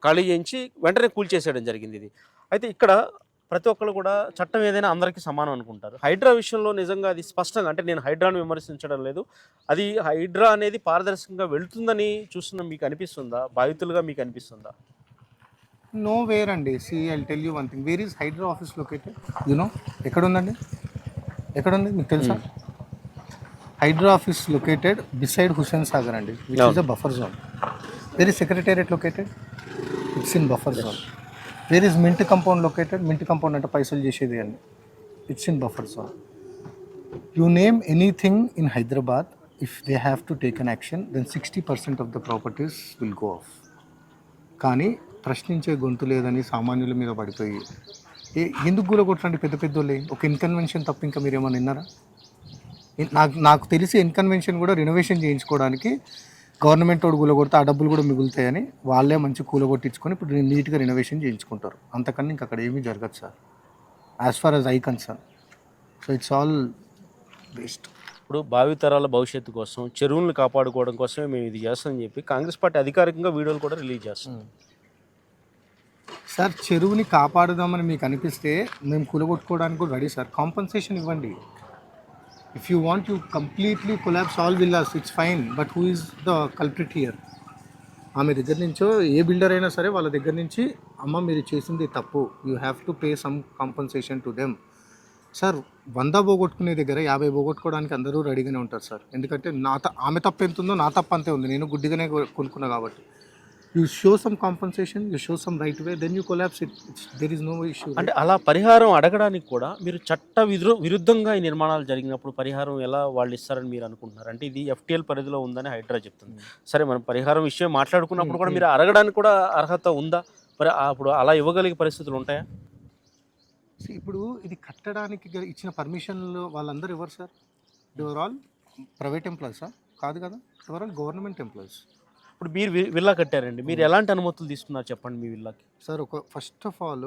ఖాళీ చేయించి వెంటనే కూల్చేసేయడం జరిగింది ఇది. అయితే ఇక్కడ ప్రతి ఒక్కళ్ళు కూడా చట్టం ఏదైనా అందరికీ సమానం అనుకుంటారు. హైడ్రా విషయంలో నిజంగా అది స్పష్టంగా అంటే నేను హైడ్రాను విమర్శించడం లేదు. అది హైడ్రా అనేది పారదర్శకంగా వెళ్తుందని చూస్తున్న మీకు అనిపిస్తుందా? బాధితులుగా మీకు అనిపిస్తుందా? నోవేర్ అండి. See I will tell you one thing. Where is Hydraa office located? You know? ఎక్కడుందండి? ఎక్కడుంది మీకు తెలుసా? Hydraa office located beside Hussain Sagar అండి, which is the buffer zone. Where is secretariat located? It's in buffer zone. Where is mint compound located? Mint compound అంటే పైసలు చేసేది అండి. It's in buffer zone. You name anything in Hyderabad, if they have to take an action, then 60% of the properties will go off. కానీ ప్రశ్నించే గొంతు లేదని సామాన్యుల మీద పడిపోయి ఎందుకు కూలగొట్టండి పెద్ద పెద్దోళ్ళే? ఒక ఇన్కన్వెన్షన్ తప్ప ఇంకా మీరు ఏమైనా విన్నారా? నాకు తెలిసి ఇన్కన్వెన్షన్ కూడా రెనోవేషన్ చేయించుకోవడానికి గవర్నమెంట్ వాడు కూలగొడితే ఆ డబ్బులు కూడా మిగులుతాయని వాళ్ళే మంచి కూలగొట్టించుకొని ఇప్పుడు నీట్గా రెనోవేషన్ చేయించుకుంటారు. అంతకన్నా ఇంక అక్కడ ఏమీ జరగదు sir, as far as I concern. So it's all waste. ఇప్పుడు భావితరాల భవిష్యత్తు కోసం చెరువులను కాపాడుకోవడం కోసమే మేము ఇది చేస్తామని చెప్పి కాంగ్రెస్ పార్టీ అధికారికంగా వీడియోలు కూడా రిలీజ్ చేస్తాం. సార్ చెరువుని కాపాడుదామని మీకు అనిపిస్తే మేము కూలగొట్టుకోవడానికి కూడా రెడీ సార్. కాంపన్సేషన్ ఇవ్వండి. If you want you completely collapse all villas, it's fine, but who is the culprit here? ఆమె దగ్గర నుంచో ఏ బిల్డర్ అయినా సరే వాళ్ళ దగ్గర నుంచి అమ్మ మీరు చేసింది తప్పు, you have to pay some compensation to them. Sir 100 పోగొట్టుకునే దగ్గర 50 పోగొట్టుకోవడానికి అందరూ రెడీగానే ఉంటారు సార్. ఎందుకంటే ఆమె తప్పు ఎంత ఉందో నా తప్పు అంతే ఉంది, నేను గుడ్డిగానే కొనుక్కున్నా కాబట్టి. You show some compensation, you show some right way, then you collapse it. There is no issue. అంటే అలా పరిహారం అడగడానికి కూడా మీరు చట్ట విరుద్ధంగా ఈ నిర్మాణాలు జరిగినప్పుడు పరిహారం ఎలా వాళ్ళు ఇస్తారని మీరు అనుకుంటున్నారు? అంటే ఇది FTL పరిధిలో ఉందని హైడ్రా చెప్తుంది. సరే మనం పరిహారం విషయం మాట్లాడుకున్నప్పుడు కూడా మీరు అడగడానికి కూడా అర్హత ఉందా? మరి అప్పుడు అలా ఇవ్వగలిగే పరిస్థితులు ఉంటాయా? ఇప్పుడు ఇది కట్టడానికి ఇచ్చిన పర్మిషన్లు వాళ్ళందరూ ఎవరు సార్? They were all private ఎంప్లాయీసా? కాదు కదా, దేవర్ ఆల్ గవర్నమెంట్ ఎంప్లాయీస్. ఇప్పుడు మీరు విల్లా కట్టారండి, మీరు ఎలాంటి అనుమతులు తీసుకున్నారు చెప్పండి మీ విల్లాకి? Sir first of all